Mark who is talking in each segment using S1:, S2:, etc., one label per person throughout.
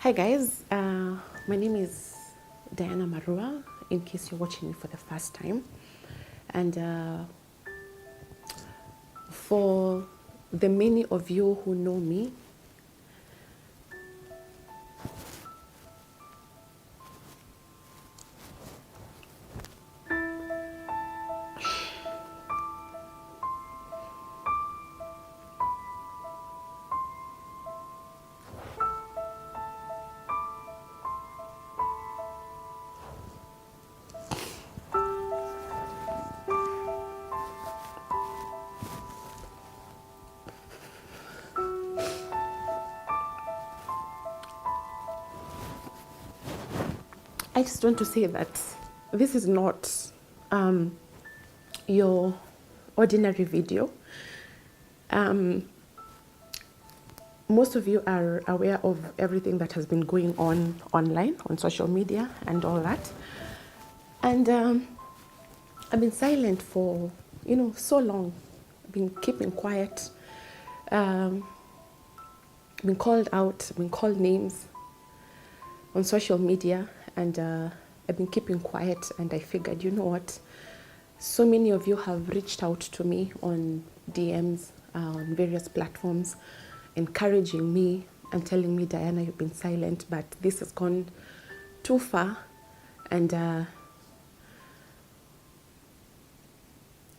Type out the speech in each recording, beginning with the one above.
S1: Hi guys, my name is Diana Marua, in case you're watching me for the first time. And for the many of you who know me, I just want to say that this is not your ordinary video. Most of you are aware of everything that has been going on online, on social media and all that. And I've been silent for, so long. I've been keeping quiet, been called out, been called names on social media, and I've been keeping quiet. And I figured, you know what? So many of you have reached out to me on DMs, on various platforms, encouraging me and telling me, Diana, you've been silent, but this has gone too far. And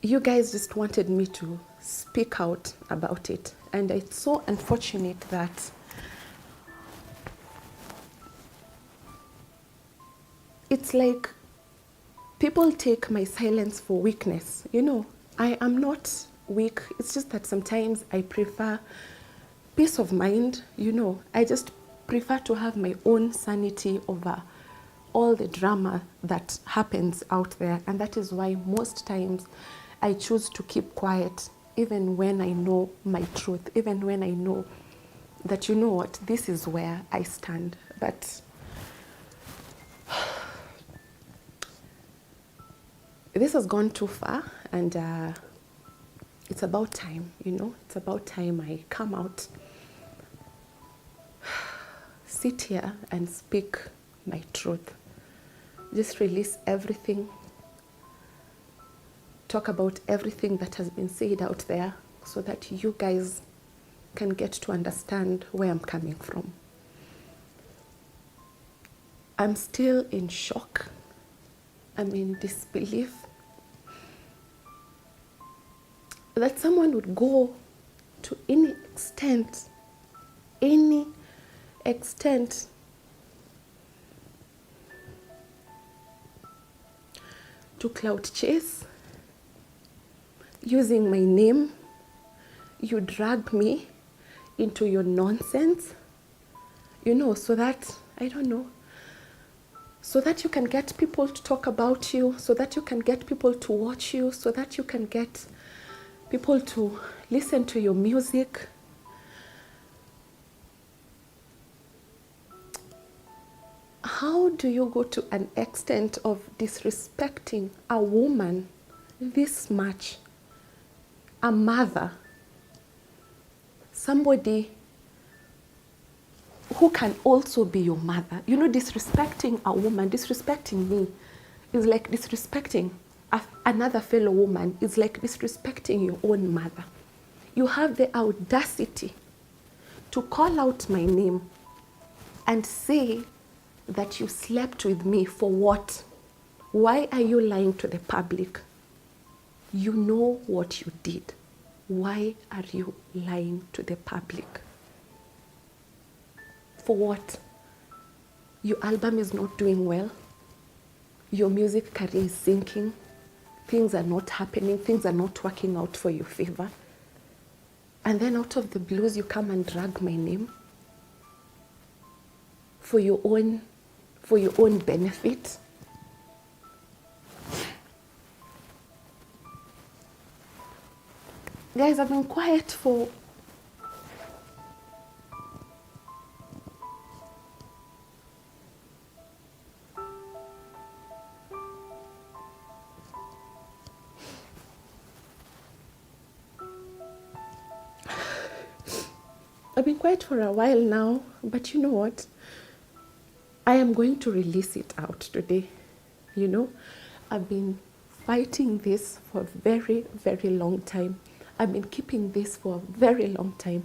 S1: you guys just wanted me to speak out about it. And it's so unfortunate that it's like people take my silence for weakness. I am not weak. It's just that sometimes I prefer peace of mind. I just prefer to have my own sanity over all the drama that happens out there. And that is why most times I choose to keep quiet, even when I know my truth, even when I know that, you know what, this is where I stand. But this has gone too far, and it's about time, it's about time I come out, sit here and speak my truth. Just release everything, talk about everything that has been said out there so that you guys can get to understand where I'm coming from. I'm still in shock. I'm in disbelief that someone would go to any extent to clout chase using my name. You drag me into your nonsense, so that, I don't know, so that you can get people to talk about you, so that you can get people to watch you, so that you can get people to listen to your music. How do you go to an extent of disrespecting a woman this much? A mother, somebody who can also be your mother. Disrespecting a woman, disrespecting me is like disrespecting another fellow woman, is like disrespecting your own mother. You have the audacity to call out my name and say that you slept with me for what? Why are you lying to the public? You know what you did. Why are you lying to the public? For what? Your album is not doing well. Your music career is sinking. Things are not happening. Things are not working out for your favor. And then out of the blues, you come and drag my name for your own benefit. Guys, I've been quiet for a while now, but you know what? I am going to release it out today. You know, I've been fighting this for a very, very long time. I've been keeping this for a very long time.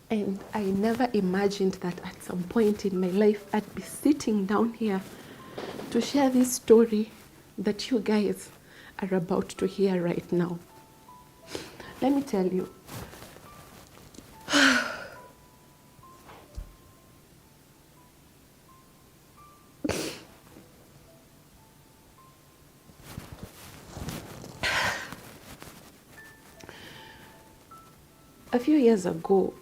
S1: And I never imagined that at some point in my life, I'd be sitting down here to share this story that you guys are about to hear right now. Let me tell you. A few years ago,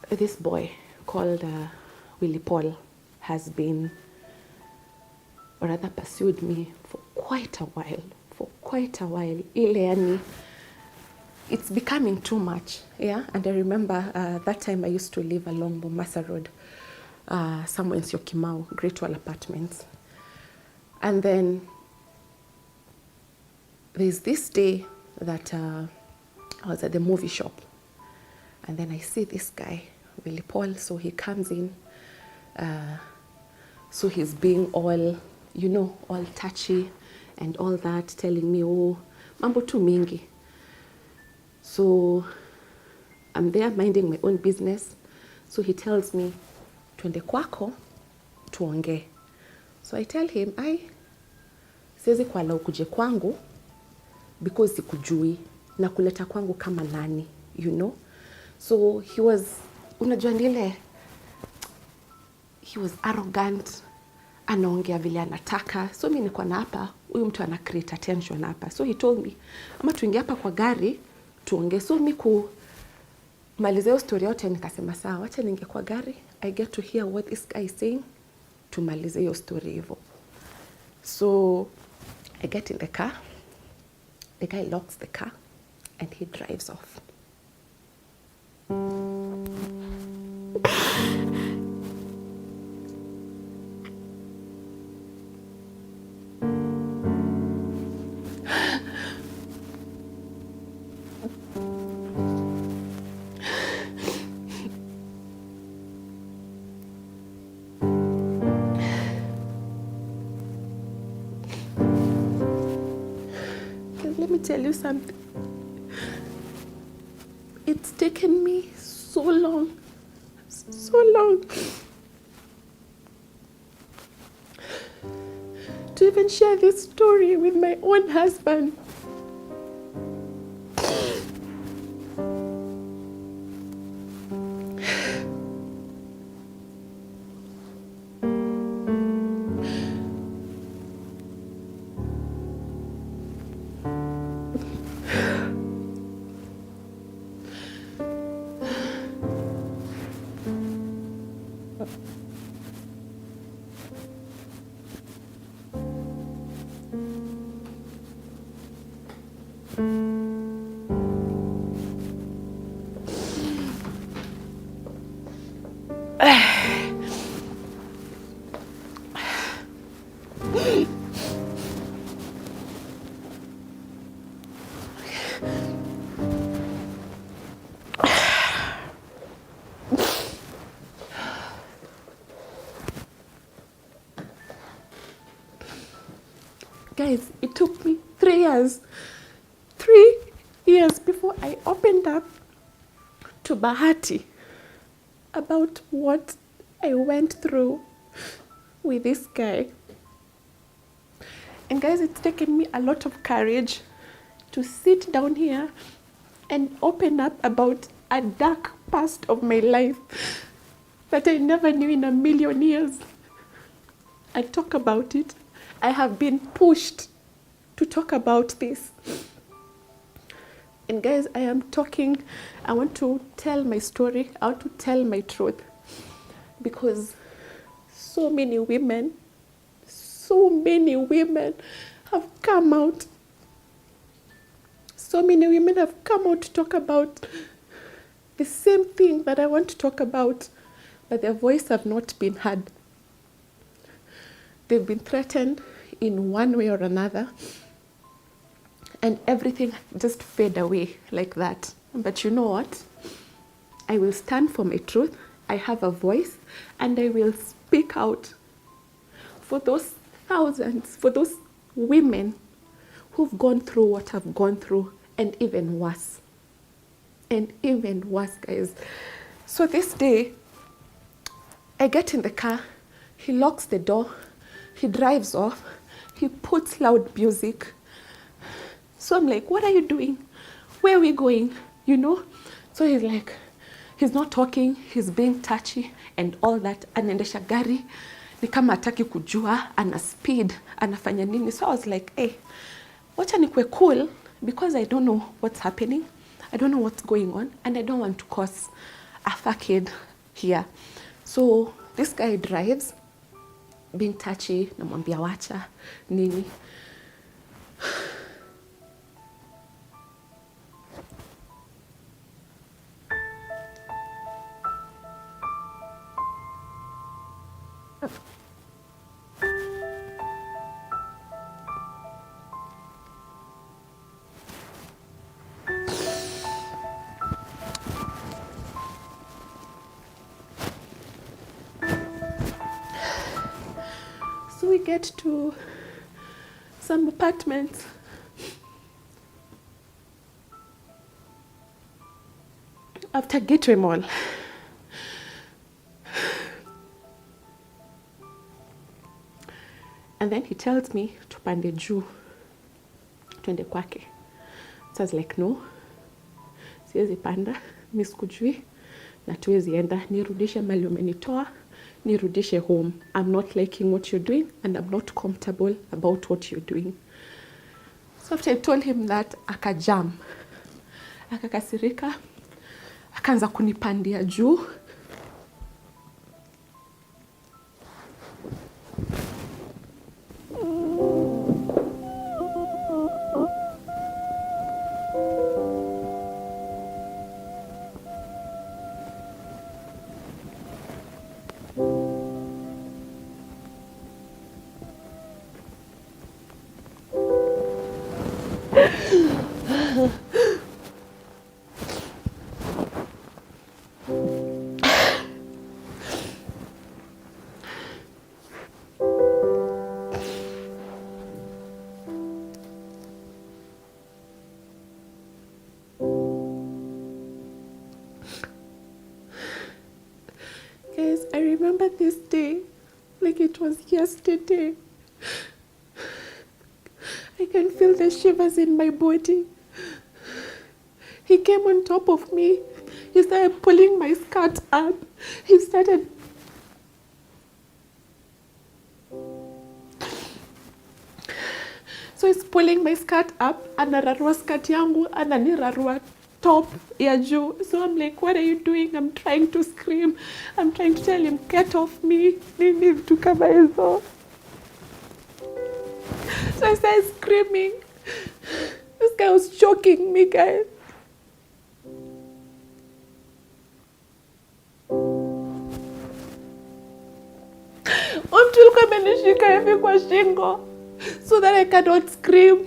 S1: this boy called Willy has been, or rather pursued me for quite a while. Ile yani, it's becoming too much, yeah? And I remember that time I used to live along Mombasa Road, somewhere in Syokimau, Great Wall Apartments. And then there's this day that I was at the movie shop, and then I see this guy, Willy Paul. So he comes in, so he's being all, you know, all touchy and all that, telling me, oh, mambo tu mingi. So I'm there minding my own business. So he tells me, twende kwako, tuonge. So I tell him, siwezi kuala ukuje kwangu, because sikujui na kuleta kwangu kama nani, you know. So he was, unajua ndile, he was arrogant, anaongea vile anataka. So mimi niko na hapa, huyu mtu ana create attention hapa. So he told me, ama tuingie hapa kwa gari tuongee. So mimi kumalizia story yote nikasema sawa, wacha niingie kwa gari, I get to hear what this guy is saying, tumalize hiyo story hivyo. So I get in the car. The guy locks the car and he drives off. Let me tell you something. It's taken me so long to even share this story with my own husband. Guys, it took me 3 years. 3 years before I opened up to Bahati about what I went through with this guy. And guys, it's taken me a lot of courage to sit down here and open up about a dark past of my life that I never knew in a million years. I talk about it. I have been pushed to talk about this. And guys, I want to tell my story. I want to tell my truth. Because so many women have come out. So many women have come out to talk about the same thing that I want to talk about, but their voice have not been heard. They've been threatened in one way or another, and everything just fade away like that. But you know what? I will stand for my truth. I have a voice and I will speak out for those thousands, for those women who've gone through what I've gone through, and even worse. And even worse, guys. So this day, I get in the car, he locks the door, he drives off, he puts loud music. So I'm like, what are you doing? Where are we going? You know? So he's like, he's not talking, he's being touchy and all that. Anaendesha gari, ni kama hataki kujua, ana speed, anafanya nini. So I was like, hey, wacha nikwe cool, because I don't know what's happening. I don't know what's going on, and I don't want to cause a fuckhead here. So this guy drives, being touchy, namwambia wacha, nini. So we get to some apartments. After Gateway Mall. And then he tells me tupande juu, twende kwake. So I was like, no, siwezi panda, mimi sikujui, na tuwezi enda, nirudishe mali umenitoa, nirudishe home. I'm not liking what you're doing, and I'm not comfortable about what you're doing. So after I told him that, akajam, akakasirika, akaanza kunipandia juu. Guys, I remember this day like it was yesterday. I can feel the shivers in my body. He came on top of me. He started pulling my skirt up. He started... So he's pulling my skirt up, anararua skirt yangu, ananirarua top ya juu. So I'm like, what are you doing? I'm trying to scream. I'm trying to tell him, get off me. Nini vitu kama hizo. So I started screaming. This guy was choking me, guys. Mtu alikuwa amenishika hivi kwa shingo so that I cannot scream.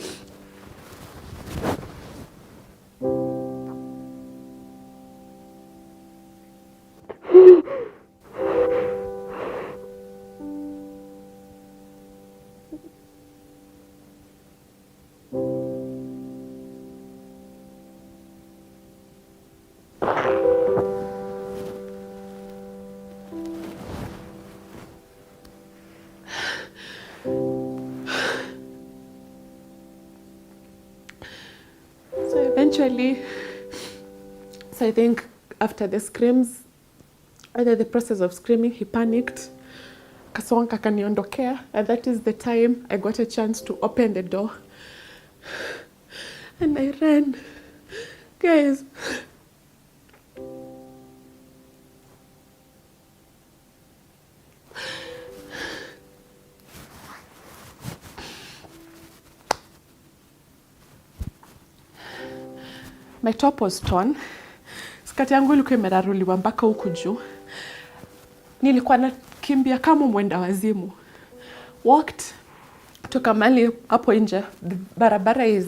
S1: Eventually, so I think after the screams, after the process of screaming, he panicked. Kasonga kaniondokea, and that is the time I got a chance to open the door. And I ran. Guys, my top was torn. Skati yangu ilikuwa imeraruliwa mpaka huku juu. Nilikuwa nakimbia kama mwenda wazimu. Walked toka mali hapo nje. Barabara is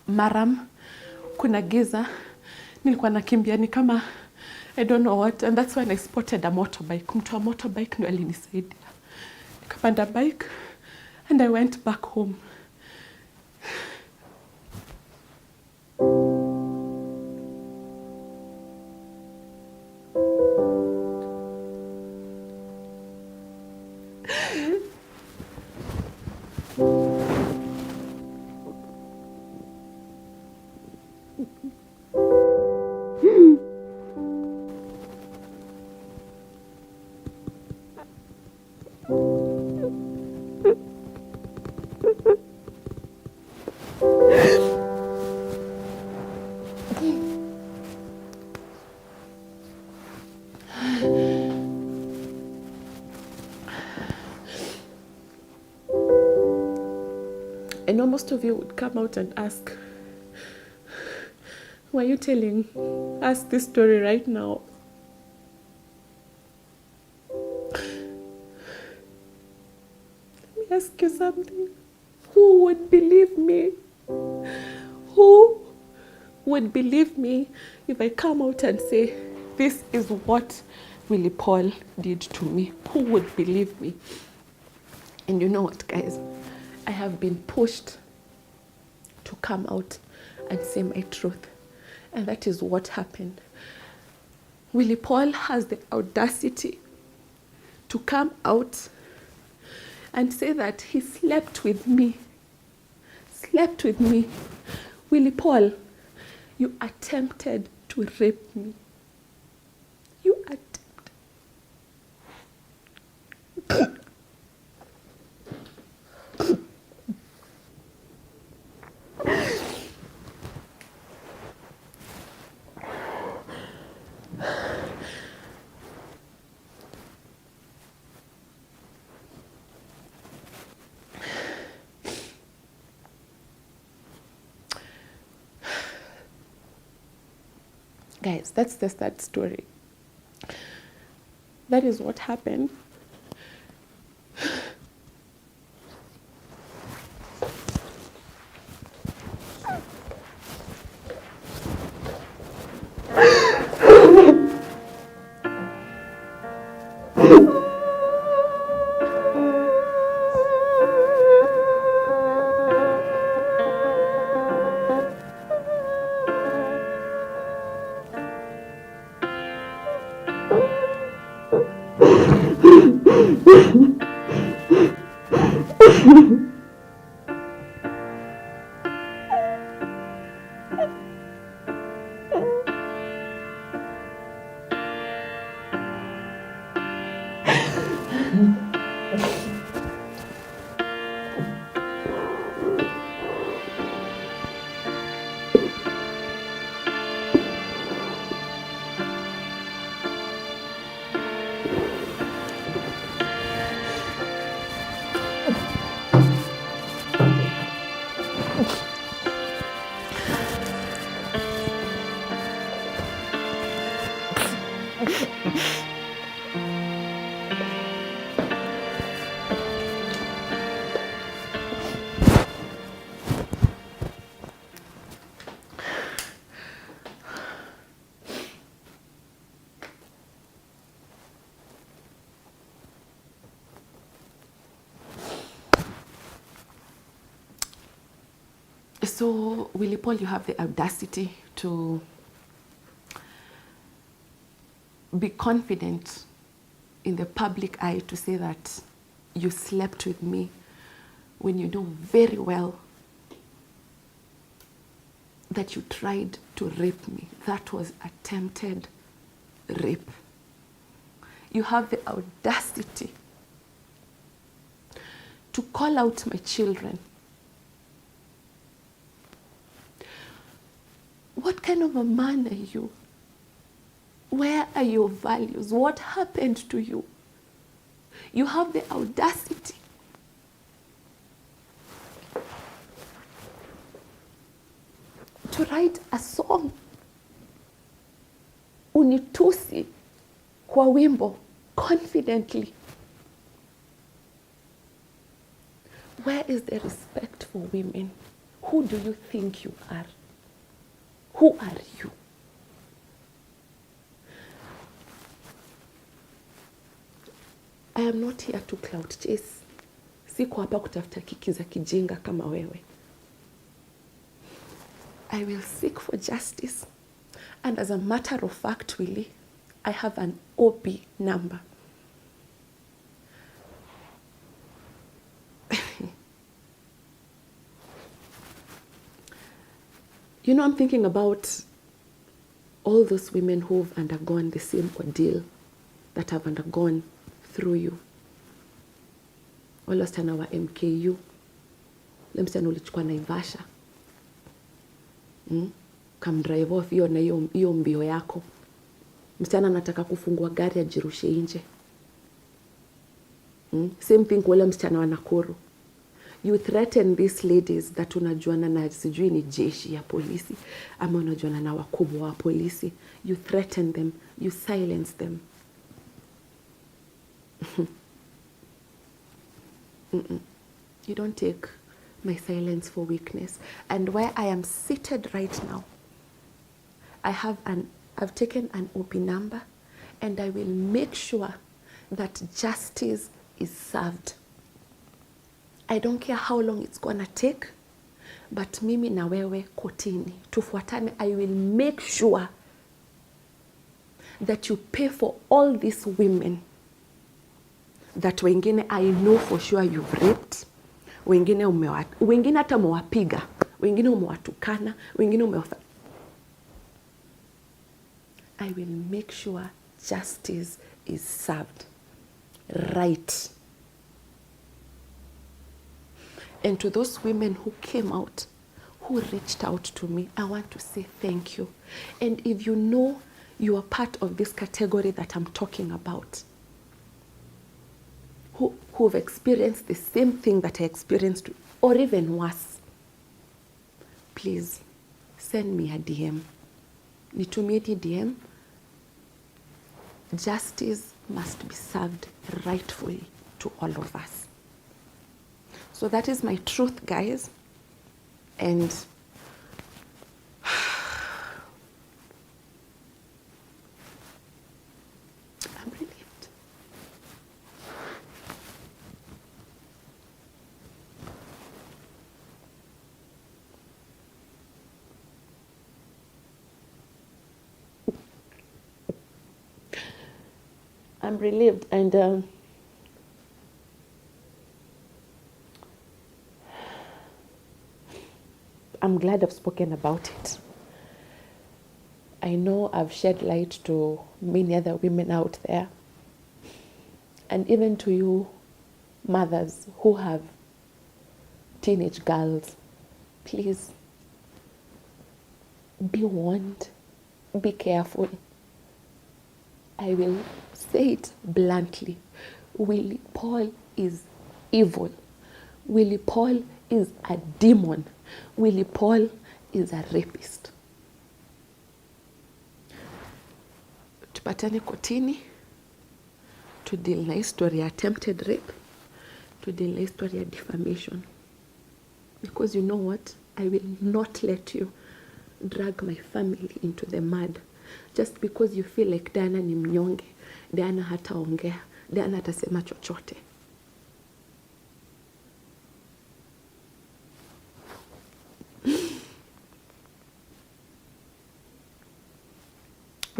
S1: maram. Kuna giza. nilikuwa nakimbia ni kama I don't know what, and that's when I spotted a motorbike. Mtu wa motorbike ndio alinisaidia. Nikapanda bike and I went back home. I know most of you would come out and ask, why are you telling us this story right now? Let me ask you something. Who would believe me? Who would believe me if I come out and say, this is what Willy Paul did to me? Who would believe me? And you know what, guys? I have been pushed to come out and say my truth. And that is what happened. Willy Paul has the audacity to come out and say that he slept with me. Slept with me. Willy Paul, you attempted to rape me. You attempted. Guys, that's the sad story. That is what happened. So, Willy Paul, you have the audacity to be confident in the public eye to say that you slept with me when you know very well that you tried to rape me. That was attempted rape. You have the audacity to call out my children. What kind of a man are you? Where are your values? What happened to you? You have the audacity to write a song, unitusi kwa wimbo, confidently. Where is the respect for women? Who do you think you are? Who are you? I am not here to clout chase. Siko hapa kutafuta kiki za kijinga kama wewe. I will seek for justice. And as a matter of fact, Willy, I have an OB number. You know, I'm thinking about all those women who've undergone the same ordeal that have undergone through you. Wale wasichana wa MKU, ule msichana ulichukua Naivasha, kamdrive off hiyo na hiyo mbio yako. Msichana anataka kufungua gari ajirushe nje. Same thing kwa wale msichana wa Nakuru. You threaten these ladies that unajuana na sijui ni jeshi ya polisi ama unajuana na wakubwa wa polisi. You threaten them, you silence them. You don't take my silence for weakness. And where I am seated right now, I've taken an OP number, and I will make sure that justice is served. I don't care how long it's gonna take, but mimi na wewe kotini tufuatane. I will make sure that you pay for all these women that wengine I know for sure you've raped, wengine hata umewapiga, wengine umewatukana, wengine I will make sure justice is served right. And to those women who came out, who reached out to me, I want to say thank you. And if you know you are part of this category that I'm talking about, who've experienced the same thing that I experienced, or even worse, please send me a DM. Nitumie DM. Justice must be served rightfully to all of us. So that is my truth, guys. And I'm relieved. I'm relieved, and I'm glad I've spoken about it. I know I've shed light to many other women out there, and even to you mothers who have teenage girls. Please be warned, be careful. I will say it bluntly. Willy Paul is evil. Willy Paul is a demon. Willy Paul is a rapist. Tupatane kotini to deal na history ya attempted rape, to deal na history ya defamation. Because you know what? I will not let you drag my family into the mud just because you feel like Diana ni mnyonge, Diana hataongea, Diana hatasema chochote.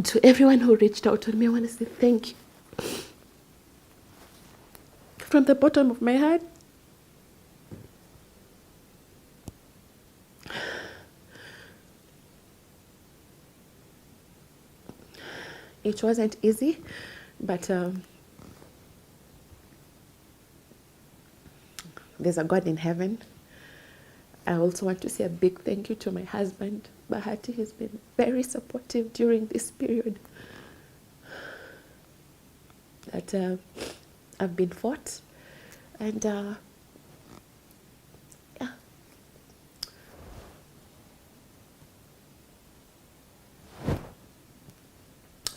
S1: To everyone who reached out to me, I want to say thank you. From the bottom of my heart. It wasn't easy, but there's a God in heaven. I also want to say a big thank you to my husband, Bahati. He's been very supportive during this period that I've been fought. And yeah.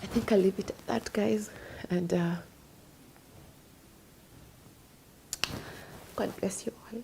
S1: I think I'll leave it at that, guys. And God bless you all.